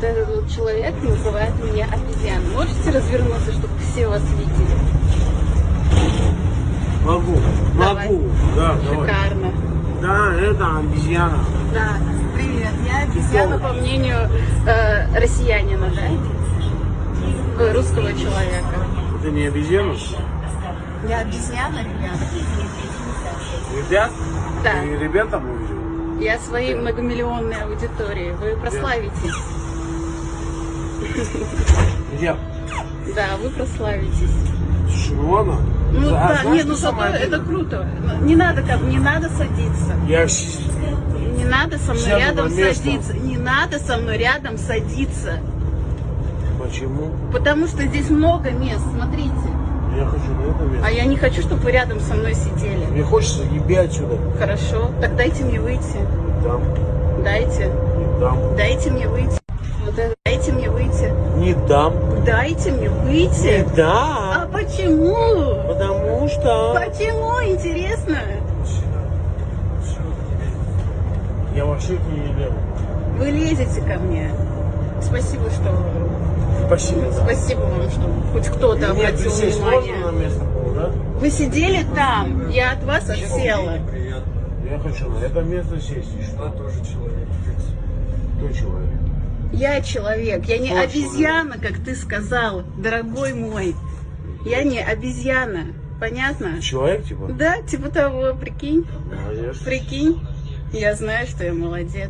Вот этот вот человек называет меня обезьяной. Можете развернуться, чтобы все вас видели? Могу, Давай. могу. Да, давай. Шикарно. Да, это обезьяна. Да, привет. Я обезьяна, по мнению россиянина, да? Русского человека. Ты не обезьяна? Я обезьяна, ребята. Ребят? Да. Ты ребятам увидел? Я своей многомиллионной аудитории. Вы прославитесь. Где? Да, вы прославитесь. Шивона? Ну да, знаешь, нет, ну что зато самое это обидное? круто. Не надо, не надо садиться. Я Не надо со мной Сяду рядом на место. садиться. Не надо со мной рядом садиться. Почему? Потому что здесь много мест, смотрите. Я хочу на это место. А я не хочу, чтобы вы рядом со мной сидели. Мне хочется еби отсюда. Хорошо, так дайте мне выйти. Дам. Дайте. Не дам. Дайте мне выйти. Вот это, дайте мне выйти. Не дам. Дайте мне выйти. Не А дам. почему? Потому что... Почему, интересно? Я вообще к ней не лезу. Вы лезете ко мне. Спасибо, что... Спасибо. Да. Спасибо вам, что хоть кто-то Мне обратил присесть можно на внимание. место было, да? Вы сидели там, я от вас отсела. Я хочу на это место сесть. И что? Тоже человек. Кто человек? Я человек, я не Кто обезьяна, как ты сказал, дорогой мой. Я не обезьяна, понятно? Человек, типа? Да, типа того, прикинь, Молодец. прикинь. Я знаю, что я молодец.